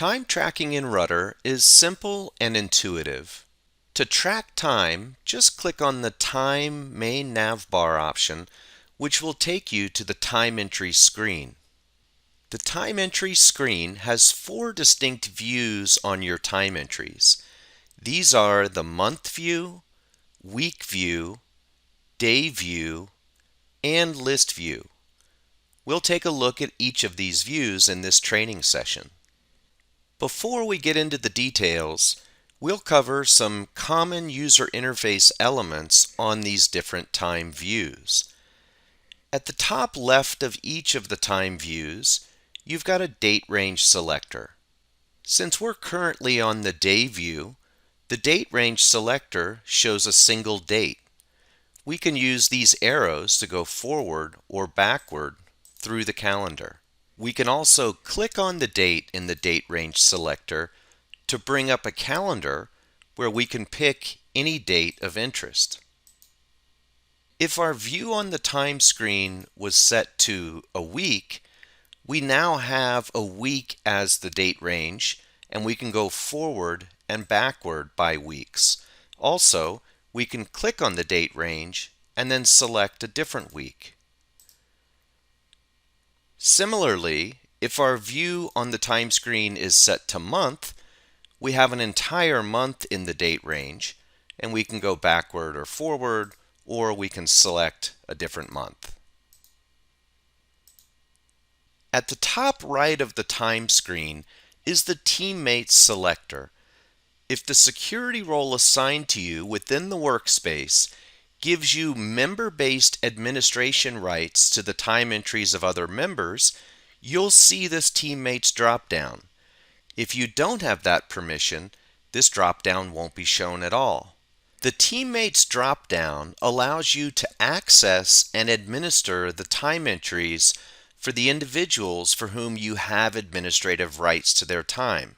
Time tracking in Ruddr is simple and intuitive. To track time, just click on the Time main navbar option, which will take you to the time entry screen. The time entry screen has 4 distinct views on your time entries. These are the month view, week view, day view, and list view. We'll take a look at each of these views in this training session. Before we get into the details, we'll cover some common user interface elements on these different time views. At the top left of each of the time views, you've got a date range selector. Since we're currently on the day view, the date range selector shows a single date. We can use these arrows to go forward or backward through the calendar. We can also click on the date in the date range selector to bring up a calendar where we can pick any date of interest. If our view on the time screen was set to a week, we now have a week as the date range, and we can go forward and backward by weeks. Also, we can click on the date range and then select a different week. Similarly, if our view on the time screen is set to month, we have an entire month in the date range, and we can go backward or forward, or we can select a different month. At the top right of the time screen is the Teammates selector. If the security role assigned to you within the workspace gives you member-based administration rights to the time entries of other members, you'll see this Teammates drop-down. If you don't have that permission, this drop-down won't be shown at all. The Teammates drop-down allows you to access and administer the time entries for the individuals for whom you have administrative rights to their time.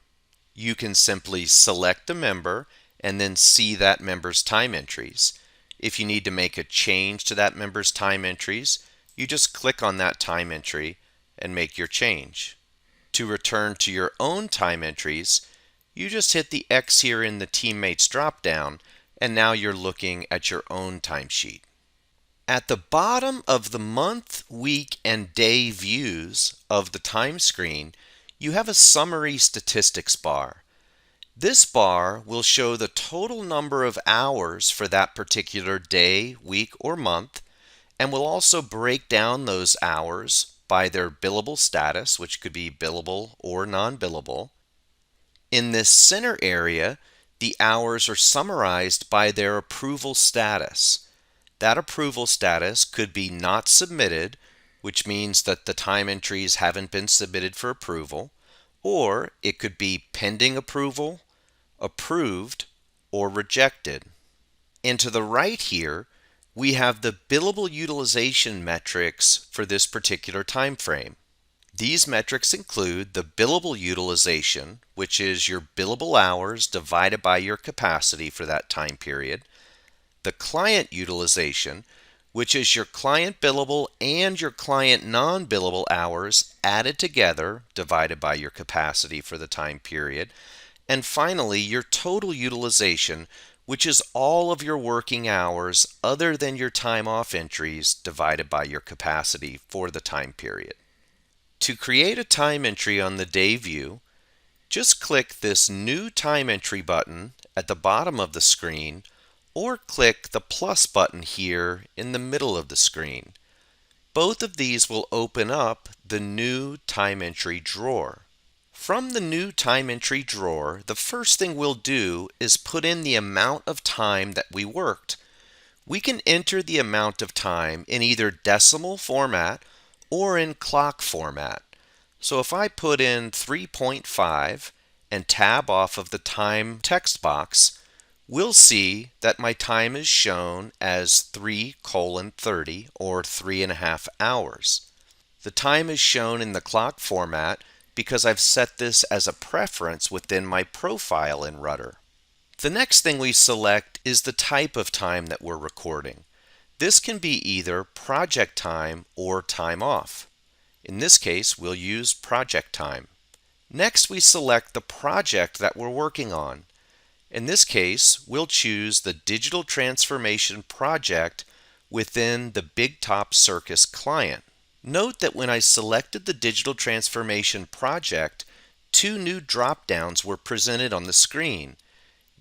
You can simply select a member and then see that member's time entries. If you need to make a change to that member's time entries, you just click on that time entry and make your change. To return to your own time entries, you just hit the X here in the Teammates drop-down, and now you're looking at your own timesheet. At the bottom of the month, week, and day views of the time screen, you have a summary statistics bar. This bar will show the total number of hours for that particular day, week, or month, and will also break down those hours by their billable status, which could be billable or non-billable. In this center area, the hours are summarized by their approval status. That approval status could be not submitted, which means that the time entries haven't been submitted for approval, or it could be pending approval, approved, or rejected. And to the right here, we have the billable utilization metrics for this particular time frame. These metrics include the billable utilization, which is your billable hours divided by your capacity for that time period, the client utilization, which is your client billable and your client non-billable hours added together divided by your capacity for the time period, and finally your total utilization, which is all of your working hours other than your time off entries divided by your capacity for the time period. To create a time entry on the day view, just click this New Time Entry button at the bottom of the screen, or click the plus button here in the middle of the screen. Both of these will open up the New Time Entry drawer. From the New Time Entry drawer, the first thing we'll do is put in the amount of time that we worked. We can enter the amount of time in either decimal format or in clock format. So if I put in 3.5 and tab off of the time text box, we'll see that my time is shown as 3:30 or 3.5 hours. The time is shown in the clock format because I've set this as a preference within my profile in Ruddr. The next thing we select is the type of time that we're recording. This can be either project time or time off. In this case, we'll use project time. Next, we select the project that we're working on. In this case, we'll choose the Digital Transformation project within the Big Top Circus client. Note that when I selected the Digital Transformation project, two new drop-downs were presented on the screen.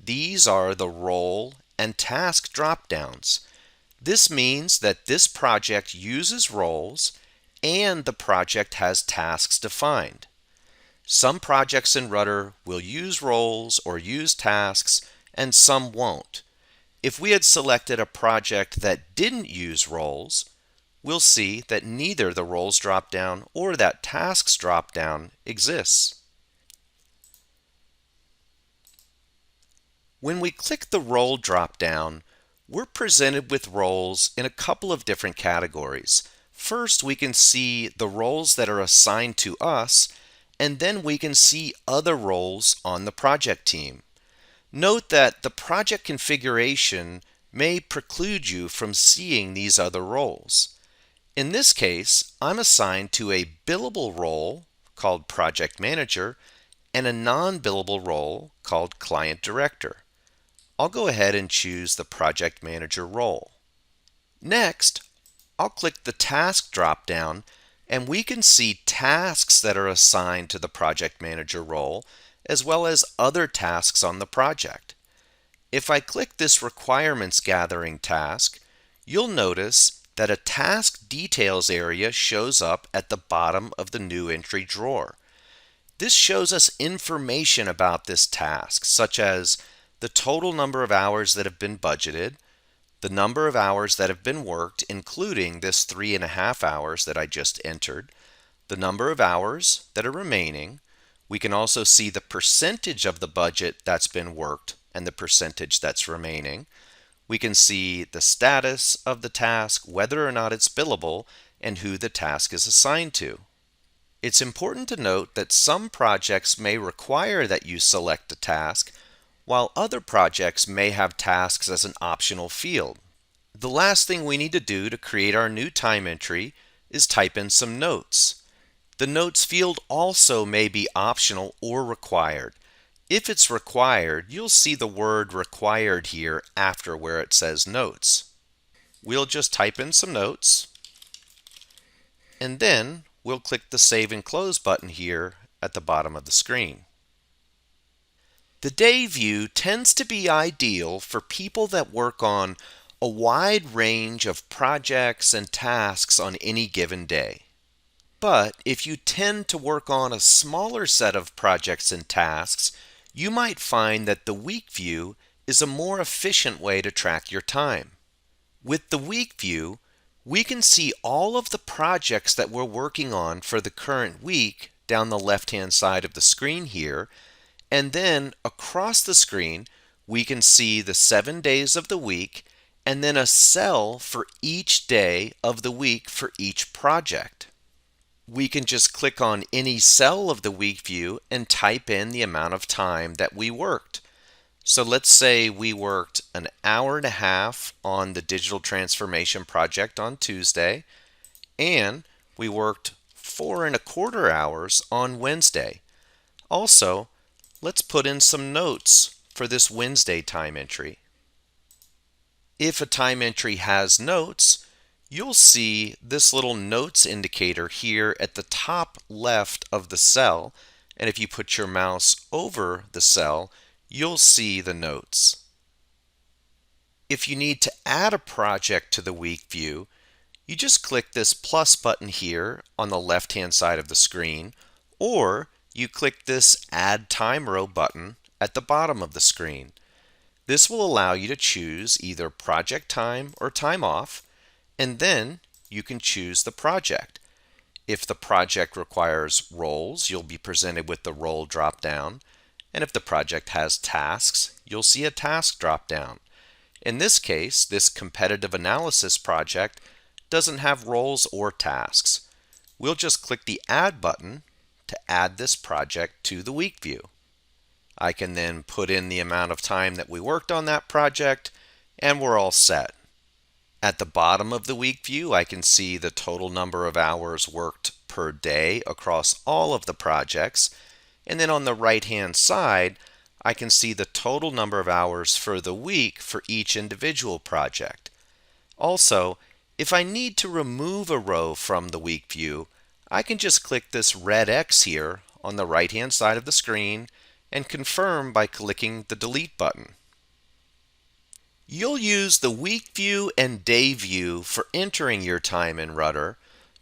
These are the role and task drop-downs. This means that this project uses roles and the project has tasks defined. Some projects in Ruddr will use roles or use tasks, and some won't. If we had selected a project that didn't use roles, we'll see that neither the roles dropdown or that tasks dropdown exists. When we click the role dropdown, we're presented with roles in a couple of different categories. First, we can see the roles that are assigned to us, and then we can see other roles on the project team. Note that the project configuration may preclude you from seeing these other roles. In this case, I'm assigned to a billable role called Project Manager and a non-billable role called Client Director. I'll go ahead and choose the Project Manager role. Next, I'll click the Task drop-down and we can see tasks that are assigned to the Project Manager role as well as other tasks on the project. If I click this Requirements Gathering task, you'll notice that a Task Details area shows up at the bottom of the New Entry drawer. This shows us information about this task, such as the total number of hours that have been budgeted, the number of hours that have been worked, including this 3.5 hours that I just entered, the number of hours that are remaining. We can also see the percentage of the budget that's been worked and the percentage that's remaining. We can see the status of the task, whether or not it's billable, and who the task is assigned to. It's important to note that some projects may require that you select a task, while other projects may have tasks as an optional field. The last thing we need to do to create our new time entry is type in some notes. The notes field also may be optional or required. If it's required, you'll see the word required here after where it says notes. We'll just type in some notes, and then we'll click the Save and Close button here at the bottom of the screen. The day view tends to be ideal for people that work on a wide range of projects and tasks on any given day. But if you tend to work on a smaller set of projects and tasks, you might find that the week view is a more efficient way to track your time. With the week view, we can see all of the projects that we're working on for the current week down the left-hand side of the screen here, and then across the screen, we can see the 7 days of the week and then a cell for each day of the week for each project. We can just click on any cell of the week view and type in the amount of time that we worked. So let's say we worked an hour and a half on the digital transformation project on Tuesday, and we worked 4.25 hours on Wednesday. Also, let's put in some notes for this Wednesday time entry. If a time entry has notes, you'll see this little notes indicator here at the top left of the cell, and if you put your mouse over the cell, you'll see the notes. If you need to add a project to the week view, you just click this plus button here on the left-hand side of the screen, or you click this Add Time Row button at the bottom of the screen. This will allow you to choose either project time or time off, and then you can choose the project. If the project requires roles, you'll be presented with the role drop-down, and if the project has tasks, you'll see a task drop-down. In this case, this competitive analysis project doesn't have roles or tasks. We'll just click the Add button to add this project to the week view. I can then put in the amount of time that we worked on that project, and we're all set. At the bottom of the week view, I can see the total number of hours worked per day across all of the projects, And then on the right-hand side, I can see the total number of hours for the week for each individual project. Also, if I need to remove a row from the week view, I can just click this red X here on the right-hand side of the screen and confirm by clicking the delete button. You'll use the week view and day view for entering your time in Ruddr,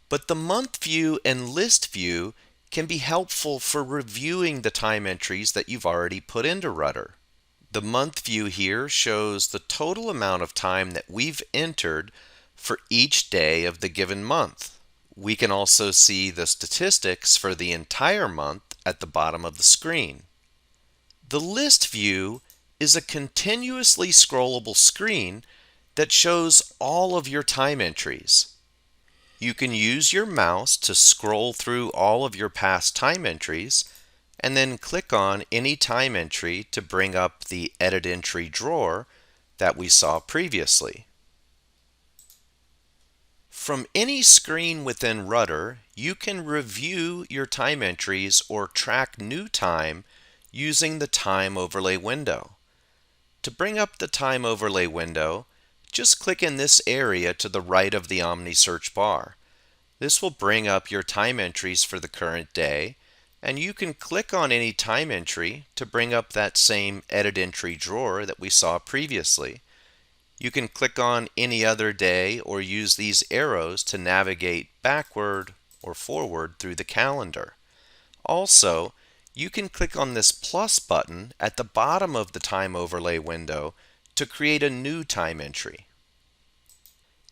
but the month view and list view can be helpful for reviewing the time entries that you've already put into Ruddr. The month view here shows the total amount of time that we've entered for each day of the given month. We can also see the statistics for the entire month at the bottom of the screen. The list view is a continuously scrollable screen that shows all of your time entries. You can use your mouse to scroll through all of your past time entries and then click on any time entry to bring up the Edit Entry drawer that we saw previously. From any screen within Ruddr, you can review your time entries or track new time using the Time Overlay window. To bring up the Time Overlay window, just click in this area to the right of the Omni search bar. This will bring up your time entries for the current day, and you can click on any time entry to bring up that same Edit Entry drawer that we saw previously. You can click on any other day or use these arrows to navigate backward or forward through the calendar. Also, you can click on this plus button at the bottom of the Time Overlay window to create a new time entry.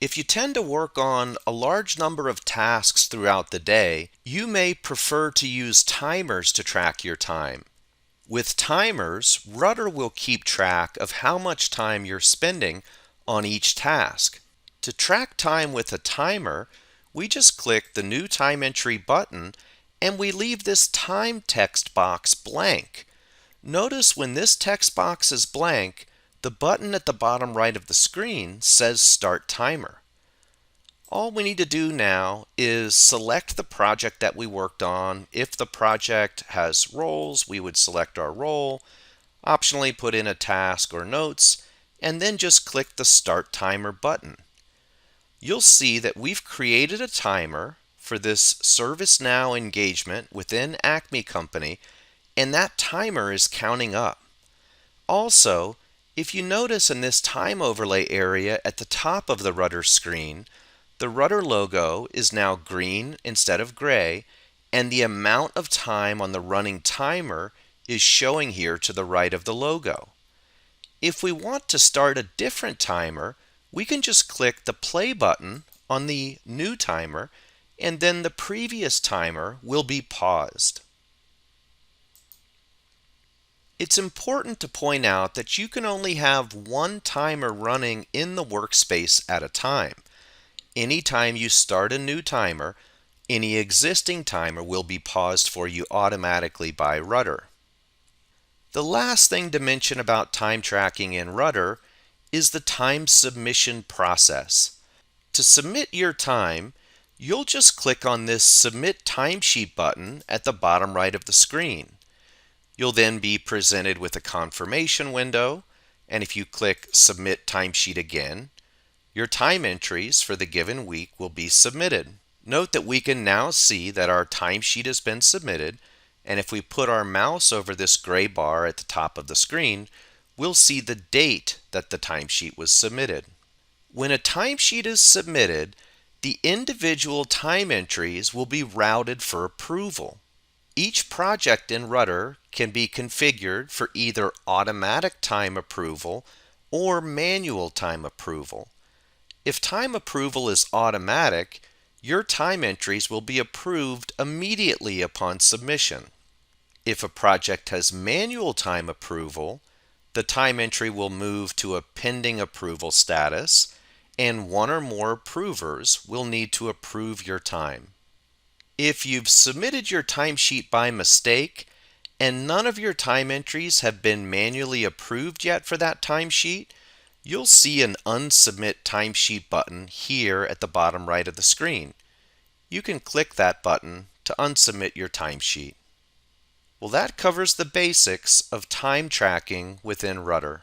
If you tend to work on a large number of tasks throughout the day, you may prefer to use timers to track your time. With timers, Ruddr will keep track of how much time you're spending on each task. To track time with a timer, we just click the New Time Entry button and we leave this time text box blank. Notice when this text box is blank, the button at the bottom right of the screen says Start Timer. All we need to do now is select the project that we worked on. If the project has roles, we would select our role, optionally put in a task or notes, and then just click the Start Timer button. You'll see that we've created a timer for this ServiceNow engagement within Acme Company, and that timer is counting up. Also, if you notice in this time overlay area at the top of the Ruddr screen, the Ruddr logo is now green instead of gray, and the amount of time on the running timer is showing here to the right of the logo. If we want to start a different timer, we can just click the play button on the new timer, and then the previous timer will be paused. It's important to point out that you can only have one timer running in the workspace at a time. Anytime you start a new timer, any existing timer will be paused for you automatically by Ruddr. The last thing to mention about time tracking in Ruddr is the time submission process. To submit your time, you'll just click on this Submit Timesheet button at the bottom right of the screen. You'll then be presented with a confirmation window, and if you click Submit Timesheet again, your time entries for the given week will be submitted. Note that we can now see that our timesheet has been submitted, and if we put our mouse over this gray bar at the top of the screen, we'll see the date that the timesheet was submitted. When a timesheet is submitted, the individual time entries will be routed for approval. Each project in Ruddr can be configured for either automatic time approval or manual time approval. If time approval is automatic, your time entries will be approved immediately upon submission. If a project has manual time approval, the time entry will move to a pending approval status, and one or more approvers will need to approve your time. If you've submitted your timesheet by mistake and none of your time entries have been manually approved yet for that timesheet, you'll see an Unsubmit Timesheet button here at the bottom right of the screen. You can click that button to unsubmit your timesheet. Well, that covers the basics of time tracking within Ruddr.